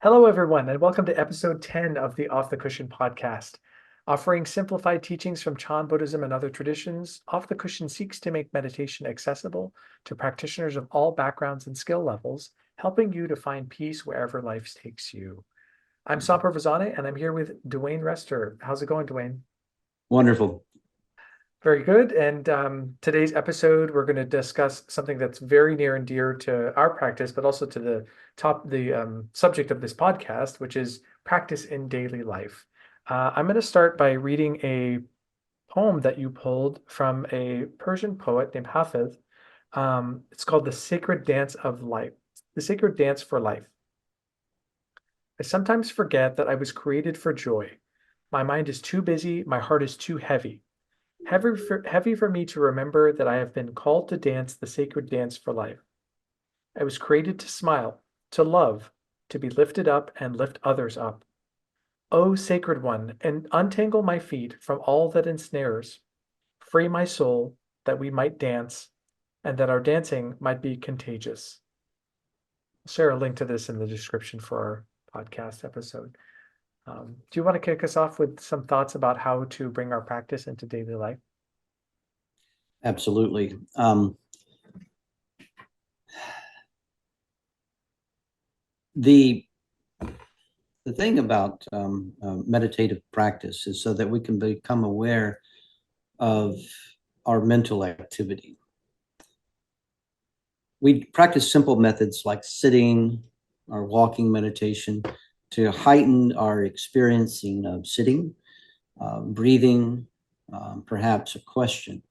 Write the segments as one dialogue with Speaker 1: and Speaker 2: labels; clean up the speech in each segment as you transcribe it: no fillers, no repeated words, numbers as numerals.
Speaker 1: Hello, everyone, and welcome to episode 10 of the Off the Cushion podcast. Offering simplified teachings from Chan Buddhism and other traditions, Off the Cushion seeks to make meditation accessible to practitioners of all backgrounds and skill levels, helping you to find peace wherever life takes you. I'm Sapar Vazane, and I'm here with Dwayne Rester. How's it going, Dwayne?
Speaker 2: Wonderful.
Speaker 1: Very good. And today's episode, we're going to discuss something that's very near and dear to our practice, but also to the subject of this podcast, which is practice in daily life. I'm going to start by reading a poem that you pulled from a Persian poet named Hafiz. It's called The Sacred Dance of Life, The Sacred Dance for Life. I sometimes forget that I was created for joy. My mind is too busy, my heart is too heavy. Heavy for me to remember that I have been called to dance the sacred dance for life. I was created to smile, to love, to be lifted up and lift others up. O sacred one, and untangle my feet from all that ensnares. Free my soul that we might dance, and that our dancing might be contagious. I'll share a link to this in the description for our podcast episode. Do you want to kick us off with some thoughts about how to bring our practice into daily life?
Speaker 2: Absolutely. The thing about meditative practice is so that we can become aware of our mental activity. We practice simple methods like sitting or walking meditation to heighten our experiencing of sitting, breathing, perhaps a question.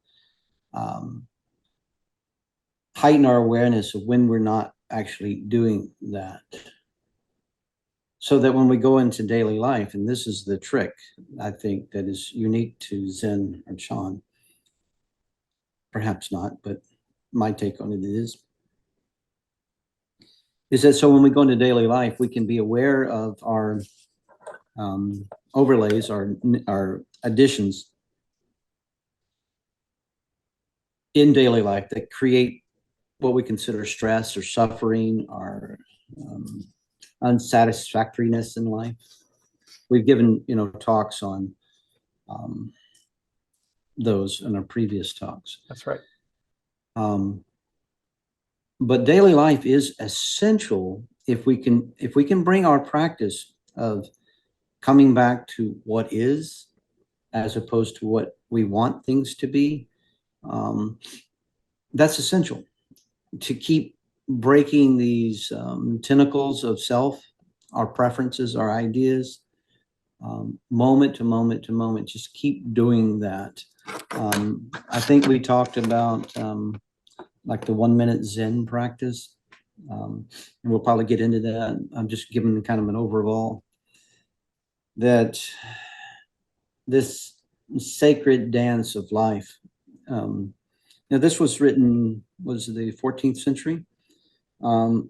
Speaker 2: Heighten our awareness of when we're not actually doing that. So that when we go into daily life, and this is the trick, I think, that is unique to Zen or Chan, perhaps not, but my take on it is that so when we go into daily life, we can be aware of our overlays, our additions in daily life that create what we consider stress or suffering or unsatisfactoriness in life. We've given talks on those in our previous talks.
Speaker 1: That's right.
Speaker 2: But daily life is essential if we can bring our practice of coming back to what is as opposed to what we want things to be. That's essential to keep breaking these tentacles of self, our preferences, our ideas, moment to moment to moment. Just keep doing that. I think we talked about like the 1 minute Zen practice, and we'll probably get into that. I'm just giving kind of an overall that this sacred dance of life. Now, this was written, was the 14th century. What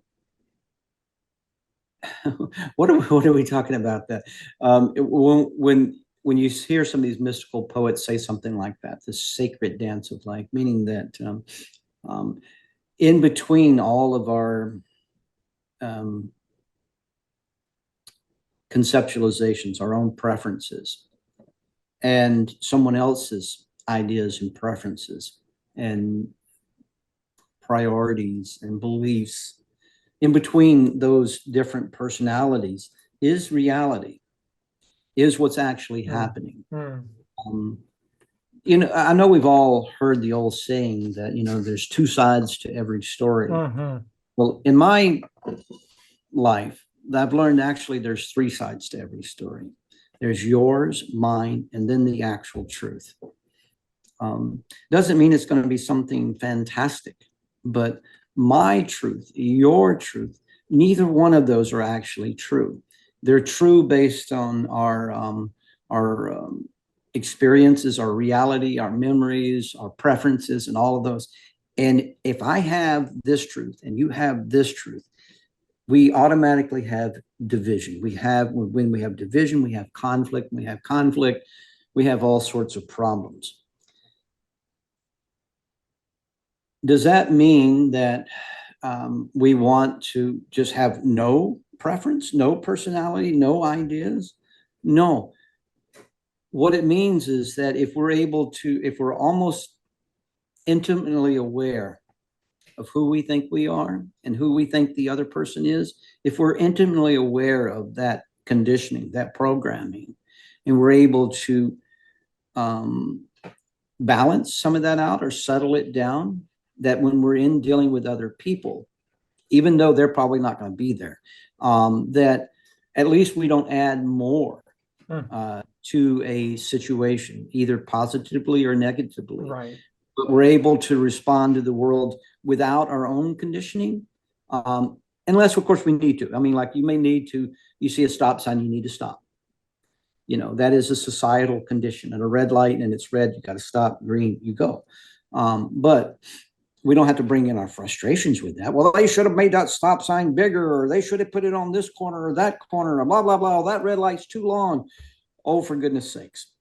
Speaker 2: are we talking about that? When you hear some of these mystical poets say something like that, the sacred dance of life, meaning that in between all of our conceptualizations, our own preferences, and someone else's ideas and preferences and priorities and beliefs, in between those different personalities is reality, is what's actually happening. I know we've all heard the old saying that, there's two sides to every story. Well, in my life, I've learned actually there's three sides to every story. There's yours, mine, and then the actual truth. Doesn't mean it's going to be something fantastic, but my truth, your truth, neither one of those are actually true. They're true based on our experiences, our reality, our memories, our preferences, and all of those. And if I have this truth and you have this truth, we automatically have division. When we have division, we have conflict. When we have conflict, we have all sorts of problems. Does that mean that we want to just have no preference, no personality, no ideas. No. What it means is that if we're almost intimately aware of who we think we are and who we think the other person is, if we're intimately aware of that conditioning, that programming, and we're able to um, balance some of that out or settle it down, that when we're in dealing with other people, even though they're probably not going to be there, that at least we don't add more to a situation, either positively or negatively.
Speaker 1: Right.
Speaker 2: But we're able to respond to the world without our own conditioning, unless, of course, we need to. I mean, like you may need to, you see a stop sign, you need to stop. That is a societal condition. At a red light and it's red, you got to stop, green, you go. But we don't have to bring in our frustrations with that. Well, they should have made that stop sign bigger, or they should have put it on this corner or that corner, or blah, blah, blah. That red light's too long. Oh, for goodness sakes.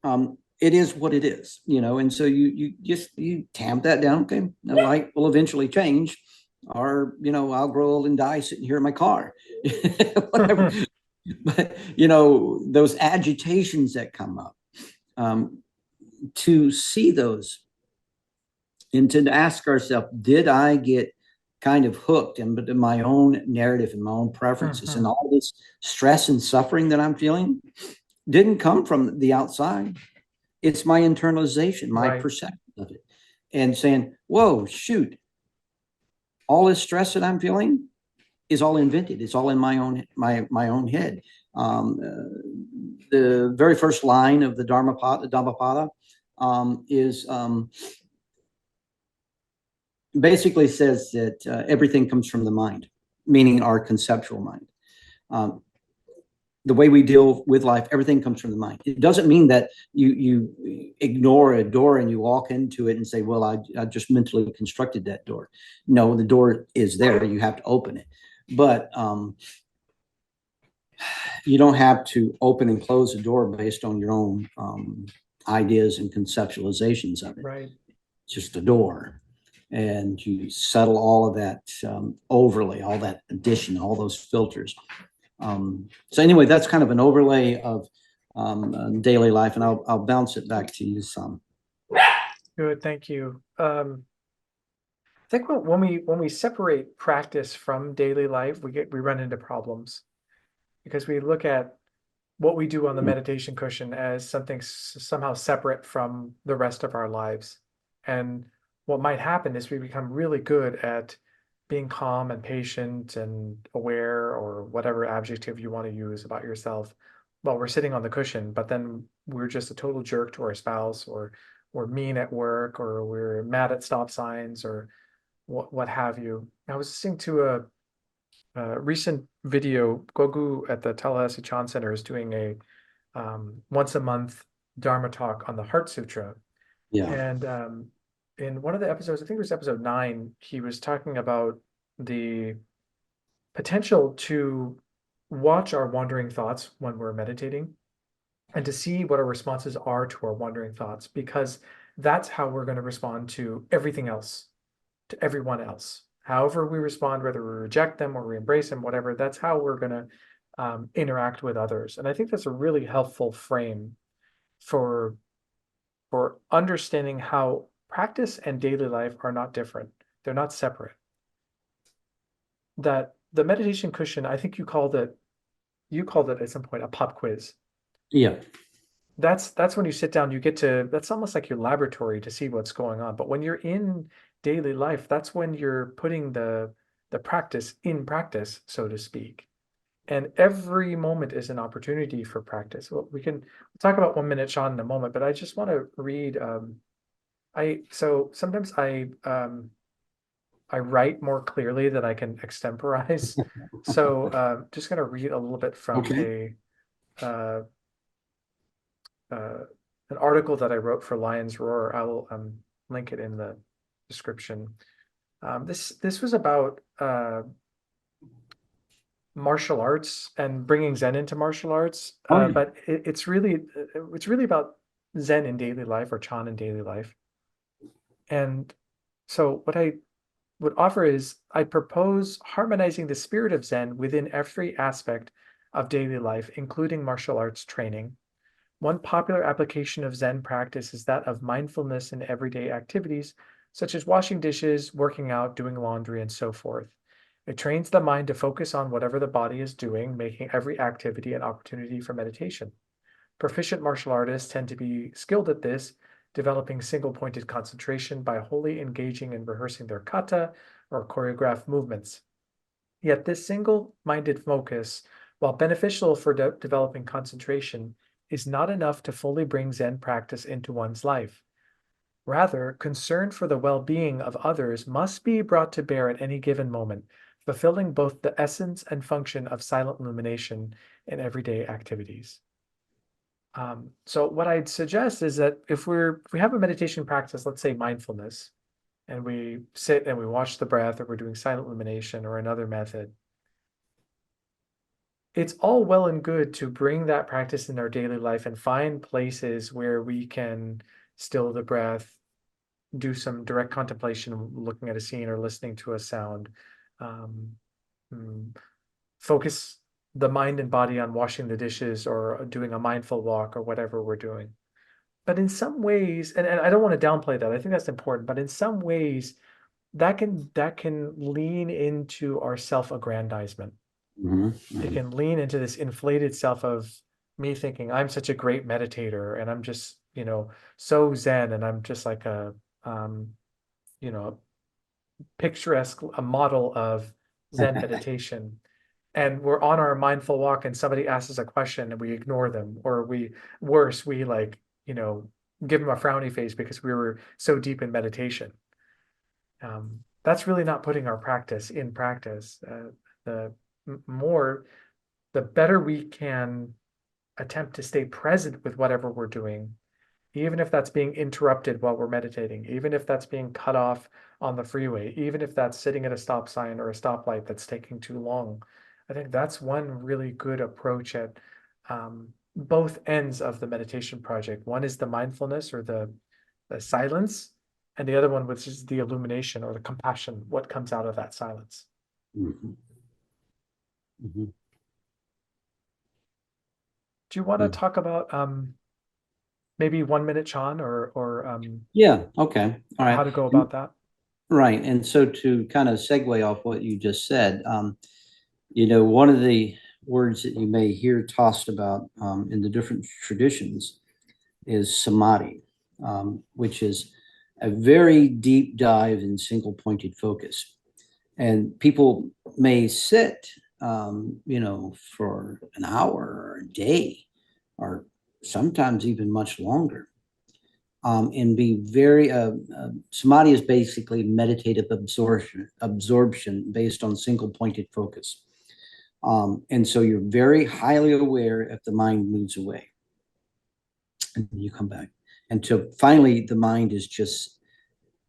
Speaker 2: It is what it is, and so you tamp that down. Okay, the light will eventually change, or I'll grow old and die sitting here in my car. Whatever. But those agitations that come up, to see those and to ask ourselves, did I get kind of hooked in my own narrative and my own preferences, and all this stress and suffering that I'm feeling didn't come from the outside. It's my internalization, my perception of it, and saying, whoa, shoot, all this stress that I'm feeling is all invented. It's all in my own head. The very first line of the Dhammapada is basically says that everything comes from the mind, meaning our conceptual mind. The way we deal with life, everything comes from the mind. It doesn't mean that you ignore a door and you walk into it and say, well, I just mentally constructed that door. No, the door is there. You have to open it. But you don't have to open and close the door based on your own ideas and conceptualizations of it.
Speaker 1: Right.
Speaker 2: It's just a door. And you settle all of that overlay, all that addition, all those filters. So anyway, that's kind of an overlay of daily life, and I'll bounce it back to you some.
Speaker 1: Good, thank you. I think when we separate practice from daily life, we run into problems, because we look at what we do on the meditation cushion as something somehow separate from the rest of our lives. And what might happen is we become really good at being calm and patient and aware, or whatever adjective you want to use about yourself, while we're sitting on the cushion, but then we're just a total jerk to our spouse, or we're mean at work, or we're mad at stop signs, or what have you. I was listening to a recent video. Gogu at the Tallahassee Chan Center is doing a once a month Dharma talk on the Heart Sutra.
Speaker 2: Yeah.
Speaker 1: And in one of the episodes, I think it was episode 9, he was talking about the potential to watch our wandering thoughts when we're meditating, and to see what our responses are to our wandering thoughts, because that's how we're going to respond to everything else, to everyone else. However we respond, whether we reject them or we embrace them, whatever, that's how we're going to interact with others. And I think that's a really helpful frame for understanding how practice and daily life are not different. They're not separate. That the meditation cushion, I think you called it at some point a pop quiz.
Speaker 2: Yeah.
Speaker 1: That's when you sit down, that's almost like your laboratory to see what's going on. But when you're in daily life, that's when you're putting the practice in practice, so to speak. And every moment is an opportunity for practice. Well, we'll talk about 1 minute Sean in a moment, but I just want to read. So sometimes I write more clearly than I can extemporize. So just going to read a little bit from uh, an article that I wrote for Lion's Roar. I will link it in the description. This was about martial arts and bringing Zen into martial arts, but it's really about Zen in daily life, or Chan in daily life. And so what I would offer is I propose harmonizing the spirit of Zen within every aspect of daily life, including martial arts training. One popular application of Zen practice is that of mindfulness in everyday activities, such as washing dishes, working out, doing laundry, and so forth. It trains the mind to focus on whatever the body is doing, making every activity an opportunity for meditation. Proficient martial artists tend to be skilled at this, developing single-pointed concentration by wholly engaging and rehearsing their kata or choreographed movements. Yet this single-minded focus, while beneficial for developing concentration, is not enough to fully bring Zen practice into one's life. Rather, concern for the well-being of others must be brought to bear at any given moment, fulfilling both the essence and function of silent illumination in everyday activities. So what I'd suggest is that if we have a meditation practice, let's say mindfulness, and we sit and we watch the breath, or we're doing silent illumination or another method, it's all well and good to bring that practice in our daily life and find places where we can still the breath, do some direct contemplation, looking at a scene or listening to a sound, um, focus the mind and body on washing the dishes or doing a mindful walk or whatever we're doing. But in some ways, and I don't want to downplay that, I think that's important, but in some ways that can lean into our self-aggrandizement. It can lean into this inflated self of me thinking I'm such a great meditator and I'm just, so zen, and I'm just like um, you know, picturesque a model of Zen meditation. And we're on our mindful walk and somebody asks us a question and we ignore them, or we like, give them a frowny face because we were so deep in meditation. That's really not putting our practice in practice. The more, the better we can attempt to stay present with whatever we're doing, even if that's being interrupted while we're meditating, even if that's being cut off on the freeway, even if that's sitting at a stop sign or a stoplight that's taking too long. I think that's one really good approach at both ends of the meditation project. One is the mindfulness or the silence, and the other one, which is the illumination or the compassion, what comes out of that silence.
Speaker 2: Mhm. Mhm.
Speaker 1: Do you want to
Speaker 2: Mm.
Speaker 1: talk about maybe 1 minute, Chan, or
Speaker 2: Yeah, okay. All
Speaker 1: how
Speaker 2: right.
Speaker 1: to go about that?
Speaker 2: Right. And so to kind of segue off what you just said, one of the words that you may hear tossed about in the different traditions is samadhi, which is a very deep dive in single pointed focus. And people may sit, for an hour or a day, or sometimes even much longer, and be very, samadhi is basically meditative absorption based on single pointed focus. And so you're very highly aware if the mind moves away and you come back. Until finally the mind is just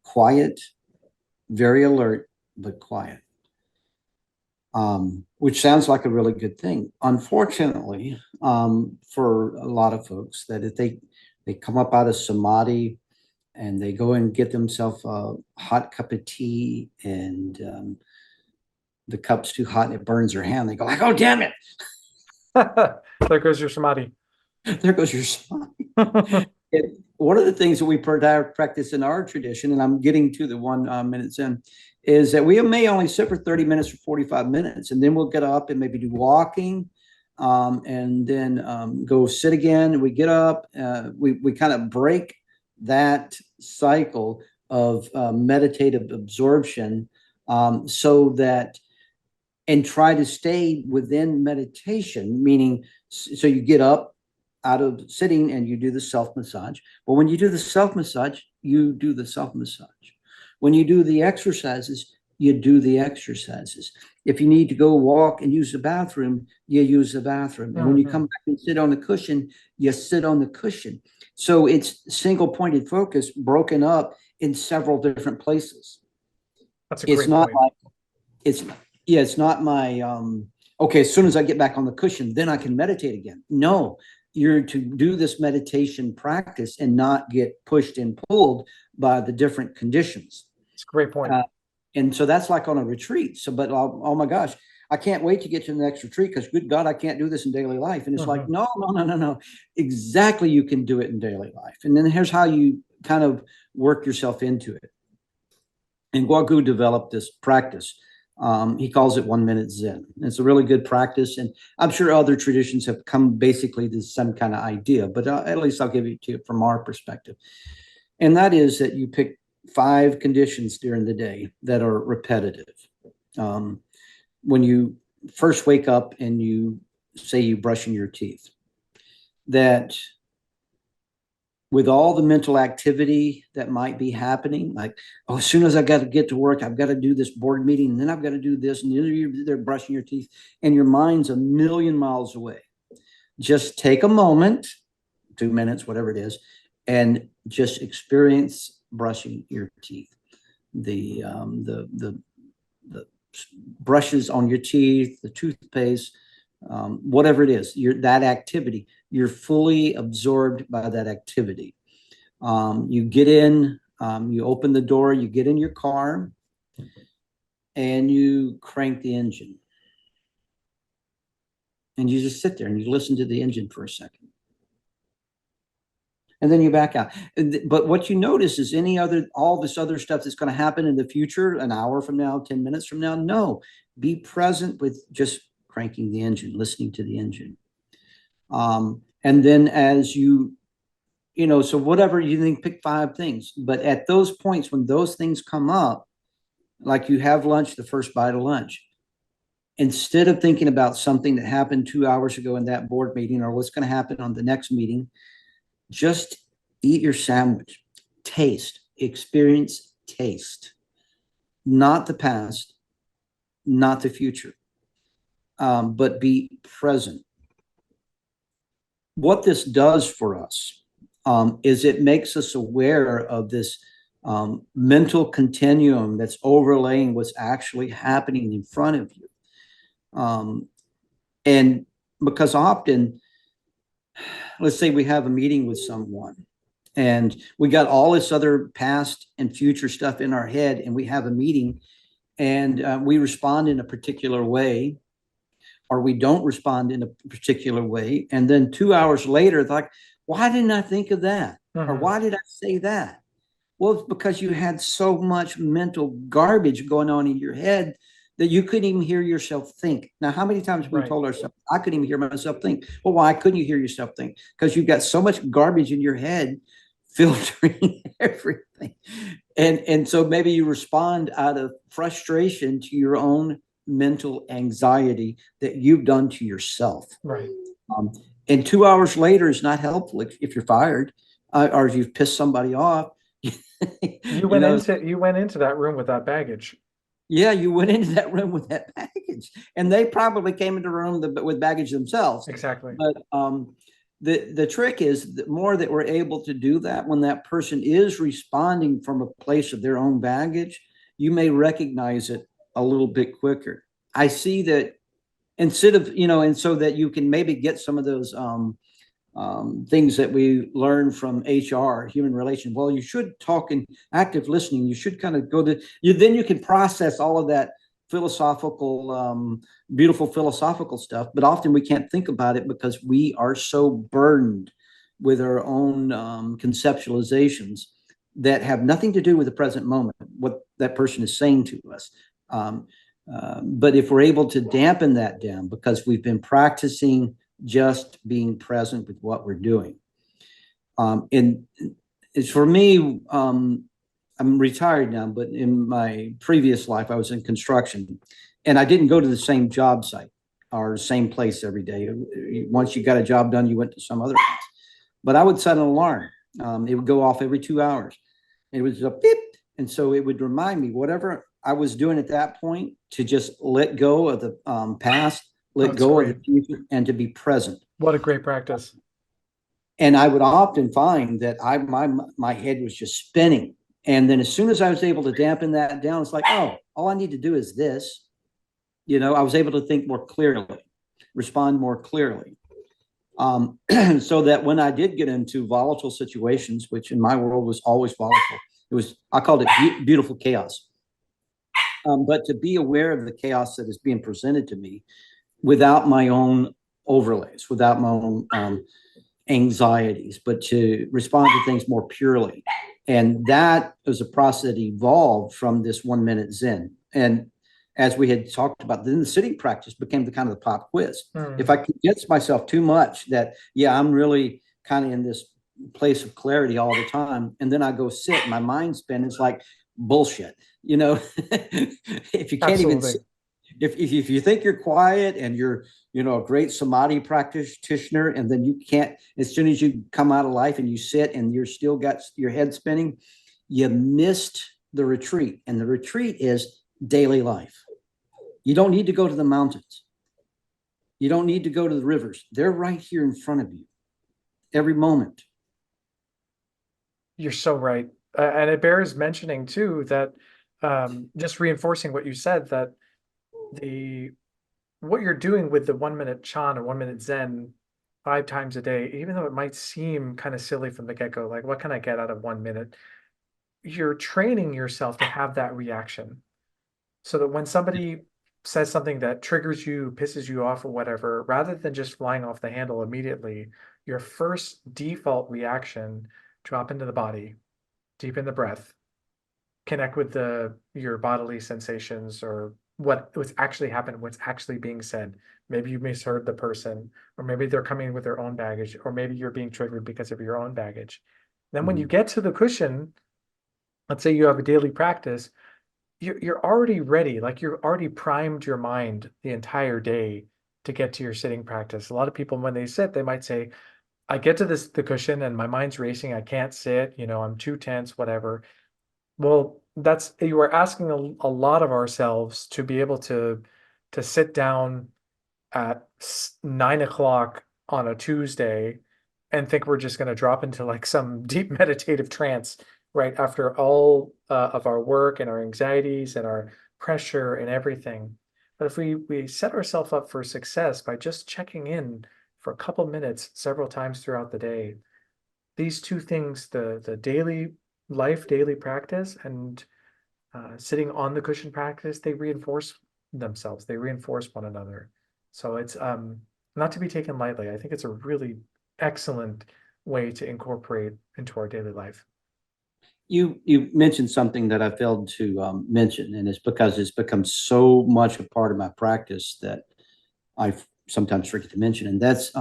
Speaker 2: quiet, very alert, but quiet. Which sounds like a really good thing. Unfortunately, for a lot of folks, that if they come up out of samadhi and they go and get themselves a hot cup of tea, and the cup's too hot and it burns their hand, they go like, "Oh, damn it!
Speaker 1: There goes your samadhi.
Speaker 2: There goes your samadhi." One of the things that we practice in our tradition, and I'm getting to the 1 minute in, is that we may only sit for 30 minutes or 45 minutes, and then we'll get up and maybe do walking, and then go sit again. We get up, we kind of break that cycle of meditative absorption, so that, and try to stay within meditation, meaning, so you get up out of sitting and you do the self massage. But when you do the self massage, you do the self massage. When you do the exercises, you do the exercises. If you need to go walk and use the bathroom, you use the bathroom. And when you come back and sit on the cushion, you sit on the cushion. So it's single pointed focus broken up in several different places.
Speaker 1: That's a
Speaker 2: It's
Speaker 1: great
Speaker 2: not
Speaker 1: point.
Speaker 2: like, it's, yeah, it's not my, okay, as soon as I get back on the cushion, then I can meditate again. No, you're to do this meditation practice and not get pushed and pulled by the different conditions.
Speaker 1: It's a great point.
Speaker 2: And so that's like on a retreat. So, but oh my gosh, I can't wait to get to the next retreat because good God, I can't do this in daily life. And it's like, no, no, no, no, no. Exactly. You can do it in daily life. And then here's how you kind of work yourself into it. And Guagu developed this practice. He calls it 1 minute Zen. It's a really good practice. And I'm sure other traditions have come basically to some kind of idea, but at least I'll give it to you from our perspective. And that is that you pick 5 conditions during the day that are repetitive. When you first wake up and you say you're brushing your teeth, that with all the mental activity that might be happening, like, oh, as soon as I got to get to work, I've got to do this board meeting, and then I've got to do this, and then they're brushing your teeth, and your mind's a million miles away. Just take a moment, 2 minutes, whatever it is, and just experience brushing your teeth. The brushes on your teeth, the toothpaste, whatever it is, that activity, you're fully absorbed by that activity. You get in, you open the door, you get in your car, and you crank the engine. And you just sit there and you listen to the engine for a second. And then you back out. But what you notice is all this other stuff that's going to happen in the future, an hour from now, 10 minutes from now, no. Be present with just cranking the engine, listening to the engine. And then as so whatever you think, pick 5 things. But at those points when those things come up, like you have lunch, the first bite of lunch, instead of thinking about something that happened 2 hours ago in that board meeting or what's going to happen on the next meeting, just eat your sandwich, taste, experience, taste, not the past, not the future, but be present. What this does for us is it makes us aware of this mental continuum that's overlaying what's actually happening in front of you. And because often, let's say we have a meeting with someone and we got all this other past and future stuff in our head, and we have a meeting and we respond in a particular way, or we don't respond in a particular way. And then 2 hours later, it's like, why didn't I think of that? Or why did I say that? Well, it's because you had so much mental garbage going on in your head that you couldn't even hear yourself think. Now, how many times have we told ourselves, I couldn't even hear myself think? Well, why couldn't you hear yourself think? Because you've got so much garbage in your head filtering everything. And so maybe you respond out of frustration to your own mental anxiety that you've done to yourself.
Speaker 1: Right.
Speaker 2: And 2 hours later is not helpful if you're fired or if you've pissed somebody off.
Speaker 1: You went into that room with that baggage.
Speaker 2: Yeah, you went into that room with that baggage, and they probably came into the room with baggage themselves.
Speaker 1: Exactly.
Speaker 2: But the trick is the more that we're able to do that, when that person is responding from a place of their own baggage, you may recognize it a little bit quicker. I see that instead of, and so that you can maybe get some of those things that we learn from HR, human relations. Well, you should talk in active listening. You should kind of then you can process all of that philosophical, beautiful philosophical stuff. But often we can't think about it because we are so burdened with our own conceptualizations that have nothing to do with the present moment, what that person is saying to us. But if we're able to dampen that down because we've been practicing just being present with what we're doing. And it's for me, I'm retired now, but in my previous life, I was in construction and I didn't go to the same job site or same place every day. Once you got a job done, you went to some other place. But I would set an alarm. It would go off every 2 hours. It was a beep. And so it would remind me whatever I was doing at that point to just let go of the past, let go of the future, and to be present.
Speaker 1: What a great practice.
Speaker 2: And I would often find that my head was just spinning. And then as soon as I was able to dampen that down, it's like, oh, all I need to do is this. I was able to think more clearly, respond more clearly. So that when I did get into volatile situations, which in my world was always volatile, I called it beautiful chaos. but to be aware of the chaos that is being presented to me without my own overlays, without my own anxieties, but to respond to things more purely. And that was a process that evolved from this 1 minute Zen. And as we had talked about, then the sitting practice became the kind of the pop quiz. If I convince myself too much that, yeah, I'm really kind of in this place of clarity all the time, and then I go sit, my mind spin, it's like bullshit. If you can't even
Speaker 1: Absolutely.
Speaker 2: sit, if you think you're quiet and you're a great samadhi practitioner, and then you can't, as soon as you come out of life and you sit and you're still got your head spinning, you missed the retreat. And the retreat is daily life. You don't need to go to the mountains. You don't need to go to the rivers. They're right here in front of you every moment.
Speaker 1: You're so right. And it bears mentioning too that just reinforcing what you said, that the what you're doing with the 1 minute Chan or 1 minute Zen 5 times a day, even though it might seem kind of silly from the get-go, like what can I get out of 1 minute? You're training yourself to have that reaction so that when somebody says something that triggers you, pisses you off, or whatever, rather than just flying off the handle immediately, your first default reaction, drop into the body, deepen the breath, connect with your bodily sensations or what's actually happened, what's actually being said. Maybe you misheard the person, or maybe they're coming with their own baggage, or maybe you're being triggered because of your own baggage. Then when you get to the cushion, let's say you have a daily practice, you're already ready, like you're already primed your mind the entire day to get to your sitting practice. A lot of people, when they sit, they might say, I get to the cushion and my mind's racing, I can't sit, I'm too tense, whatever. Well, you are asking a lot of ourselves to be able to sit down at 9 o'clock on a Tuesday and think we're just going to drop into like some deep meditative trance right after all of our work and our anxieties and our pressure and everything. But if we set ourselves up for success by just checking in for a couple minutes several times throughout the day, these two things, the daily practice and sitting on the cushion practice, they reinforce themselves. They reinforce one another. So it's not to be taken lightly. I think it's a really excellent way to incorporate into our daily life.
Speaker 2: You mentioned something that I failed to mention, and it's because it's become so much a part of my practice that I sometimes forget to mention, and that's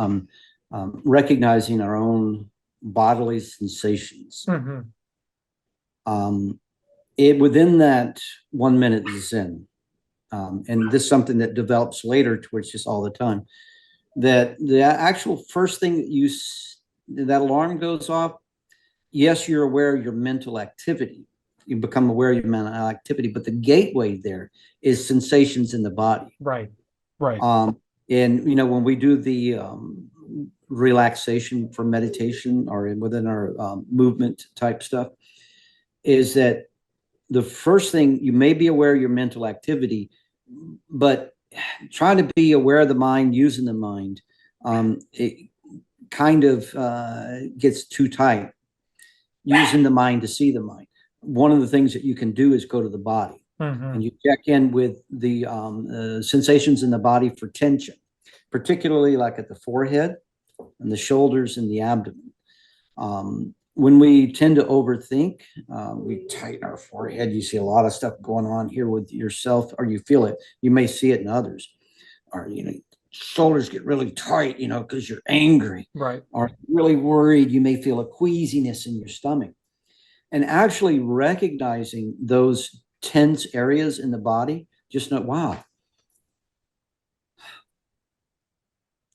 Speaker 2: recognizing our own bodily sensations. Within that 1 minute Zen, and this is something that develops later, to which is all the time, that the actual first thing that alarm goes off, yes, you're aware of your mental activity. You become aware of your mental activity, but the gateway there is sensations in the body.
Speaker 1: Right, right.
Speaker 2: And when we do the relaxation for meditation or within our movement type stuff, is that the first thing, you may be aware of your mental activity, but trying to be aware of the mind, using the mind, it kind of gets too tight. Using the mind to see the mind. One of the things that you can do is go to the body and you check in with the sensations in the body for tension, particularly like at the forehead and the shoulders and the abdomen. When we tend to overthink, we tighten our forehead. You see a lot of stuff going on here with yourself, or you feel it. You may see it in others. Or, shoulders get really tight, because you're angry.
Speaker 1: Right.
Speaker 2: Or really worried. You may feel a queasiness in your stomach. And actually recognizing those tense areas in the body, just know, wow.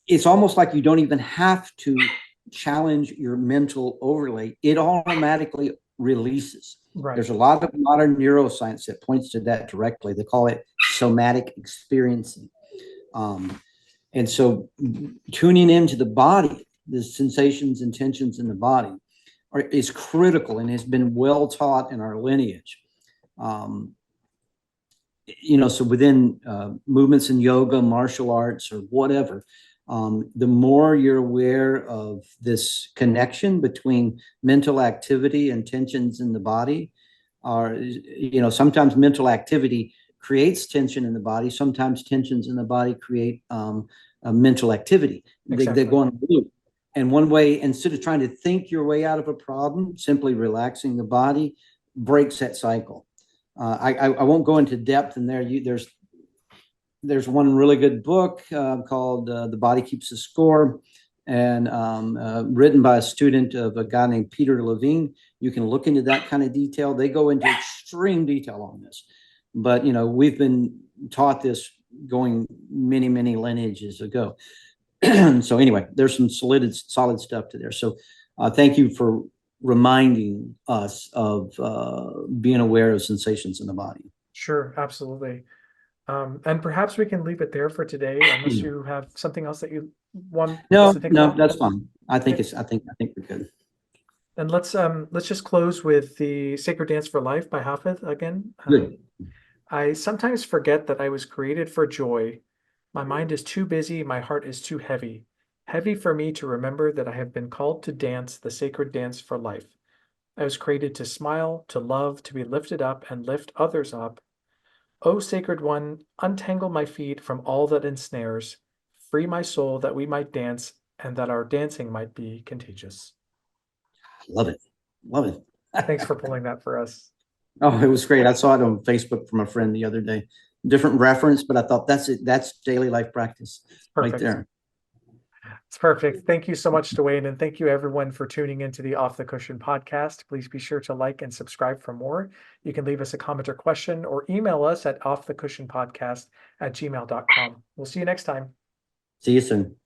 Speaker 2: It's almost like you don't even have to challenge your mental overlay. It automatically releases.
Speaker 1: Right.
Speaker 2: There's a lot of modern neuroscience that points to that directly. They call it somatic experiencing. And so tuning into the body, the sensations and tensions in the body is critical and has been well taught in our lineage. So within movements in yoga, martial arts, or whatever, the more you're aware of this connection between mental activity and tensions in the body, sometimes mental activity creates tension in the body. Sometimes tensions in the body create a mental activity. They go on a loop. And one way, instead of trying to think your way out of a problem, simply relaxing the body breaks that cycle. I won't go into depth in there. There's one really good book called The Body Keeps the Score, and written by a student of a guy named Peter Levine. You can look into that kind of detail. They go into extreme detail on this. But, we've been taught this going many, many lineages ago. So anyway, there's some solid stuff to there. So thank you for reminding us of being aware of sensations in the body.
Speaker 1: Sure, absolutely. And perhaps we can leave it there for today, unless you have something else that you want us
Speaker 2: No,
Speaker 1: to think
Speaker 2: no,
Speaker 1: about.
Speaker 2: that's fine. I think
Speaker 1: Okay.
Speaker 2: I think we're good.
Speaker 1: And let's just close with the Sacred Dance for Life by Hafez again.
Speaker 2: Good.
Speaker 1: I sometimes forget that I was created for joy. My mind is too busy, my heart is too heavy. Heavy for me to remember that I have been called to dance the sacred dance for life. I was created to smile, to love, to be lifted up and lift others up. O Sacred One, untangle my feet from all that ensnares. Free my soul that we might dance and that our dancing might be contagious.
Speaker 2: Love it. Love it.
Speaker 1: Thanks for pulling that for us.
Speaker 2: Oh, it was great. I saw it on Facebook from a friend the other day. Different reference, but I thought that's it. That's daily life practice right
Speaker 1: Perfect.
Speaker 2: there.
Speaker 1: It's perfect. Thank you so much, Dwayne. And thank you, everyone, for tuning into the Off the Cushion podcast. Please be sure to like and subscribe for more. You can leave us a comment or question or email us at offthecushionpodcast@gmail.com. We'll see you next time.
Speaker 2: See you soon.